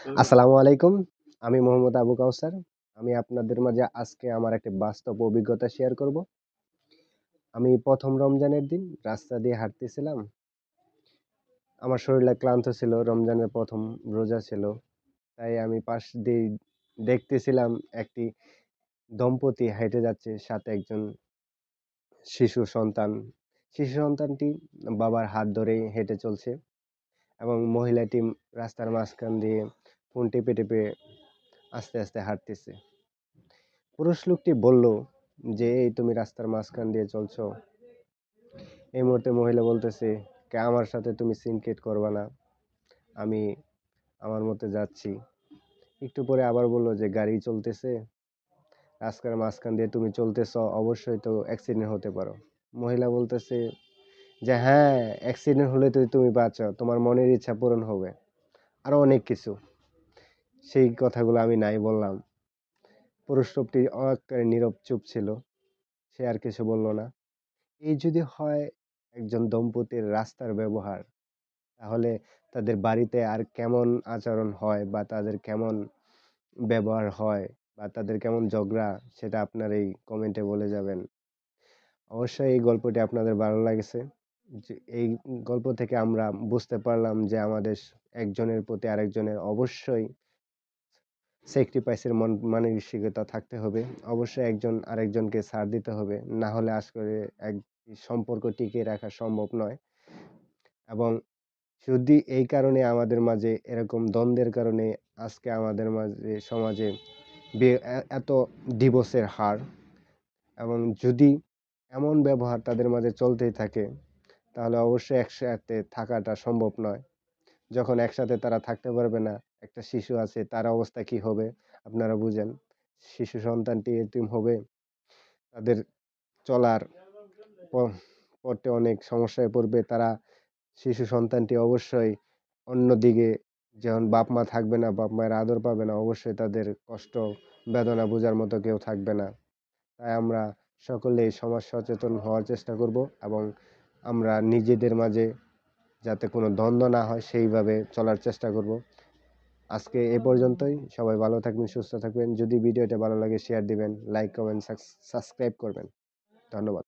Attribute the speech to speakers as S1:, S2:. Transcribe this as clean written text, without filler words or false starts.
S1: আসসালামু আলাইকুম। আমি মোহাম্মদ আবু কাউসার। আমি আপনাদের মাঝে আজকে আমার একটি বাস্তব অভিজ্ঞতা শেয়ার করব। আমি ১ম রমজানের দিন রাস্তা দিয়ে হাঁটতেছিলাম। আমার শরীরটা ক্লান্ত ছিল। রমজানের ১ম রোজা ছিল। তাই আমি পাশ দিয়ে দেখতেছিলাম একটি দম্পতি হেঁটে যাচ্ছে, সাথে একজন শিশু সন্তান। শিশু সন্তানটি বাবার হাত ধরেই হেঁটে চলছে এবং মহিলাটি রাস্তার মাঝখান দিয়ে ফোন টেপে, টেপে আস্তে, আস্তে হাঁটতেছে। পুরুষ লোকটি বলল যে, "এই তুমি রাস্তার মাঝখান দিয়ে চলছো?" এই মুহূর্তে মহিলা বলতেছে, আমার সাথে তুমি সিনক্রেট করবা না। আমি আমার মতো যাচ্ছি।" একটু পরে আবার বলল যে, "গাড়ি চলতেছে, রাস্তার মাঝখান দিয়ে তুমি চলতেছ, অবশ্যই তো অ্যাক্সিডেন্ট হতে পারো।" মহিলা বলতেছে যে, "হ্যাঁ, অ্যাক্সিডেন্ট হলে তো তুমি বাঁচো, তোমার মনের ইচ্ছা পূরণ হবে।" আরো অনেক কিছু। সেই কথাগুলো আমি নাই বললাম। পুরুষ লোকটি অনেকটাই নীরব চুপ ছিল। সে আর কিছু বলল না। এই যদি হয় একজন দম্পতির রাস্তার ব্যবহার, তাহলে তাদের বাড়িতে আর কেমন আচরণ হয় বা তাদের কেমন ব্যবহার হয় বা তাদের কেমন ঝগড়া, সেটা আপনার এই কমেন্টে বলে যাবেন। অবশ্যই এই গল্পটি আপনাদের ভালো লাগেছে। যে এই গল্প থেকে আমরা বুঝতে পারলাম যে আমাদের একজনের প্রতি আরেকজনের অবশ্যই স্যাক্রিফাইসের মানসিকতা থাকতে হবে। অবশ্যই একজন আরেকজনকে ছাড় দিতে হবে। না হলে আসলে এক সম্পর্ক টিকিয়ে রাখা সম্ভব নয়। এবং যদি এই কারণে আমাদের মাঝে এরকম দ্বন্দ্বের কারণে আজকে আমাদের মাঝে সমাজে এত ডিভোর্সের হার, এবং যদি এমন ব্যবহার তাদের মাঝে চলতেই থাকে, তাহলে অবশ্যই একসাথে থাকাটা সম্ভব নয়। যখন একসাথে তারা থাকতে পারবে না, একটা শিশু আছে, তার অবস্থা কি হবে আপনারা বুঝেন। শিশু সন্তানটি এতিম হবে, তাদের চলার পথে অনেক সমস্যায় পড়বে তারা। শিশু সন্তানটি অবশ্যই অন্যদিকে, যখন বাপ মা থাকবে না, বাপ মায়ের আদর পাবে না, অবশ্যই তাদের কষ্ট বেদনা বোঝার মতো কেউ থাকবে না। তাই আমরা সকলেই সমাজ সচেতন হওয়ার চেষ্টা করব এবং আমরা নিজেদের মাঝে যাতে কোনো দ্বন্দ্ব না হয় সেইভাবে চলার চেষ্টা করব। আজকে এ পর্যন্তই। সবাই ভালো থাকবেন, সুস্থ থাকবেন। যদি ভিডিওটা ভালো লাগে শেয়ার দিবেন, লাইক, কমেন্ট, সাবস্ক্রাইব করবেন। ধন্যবাদ।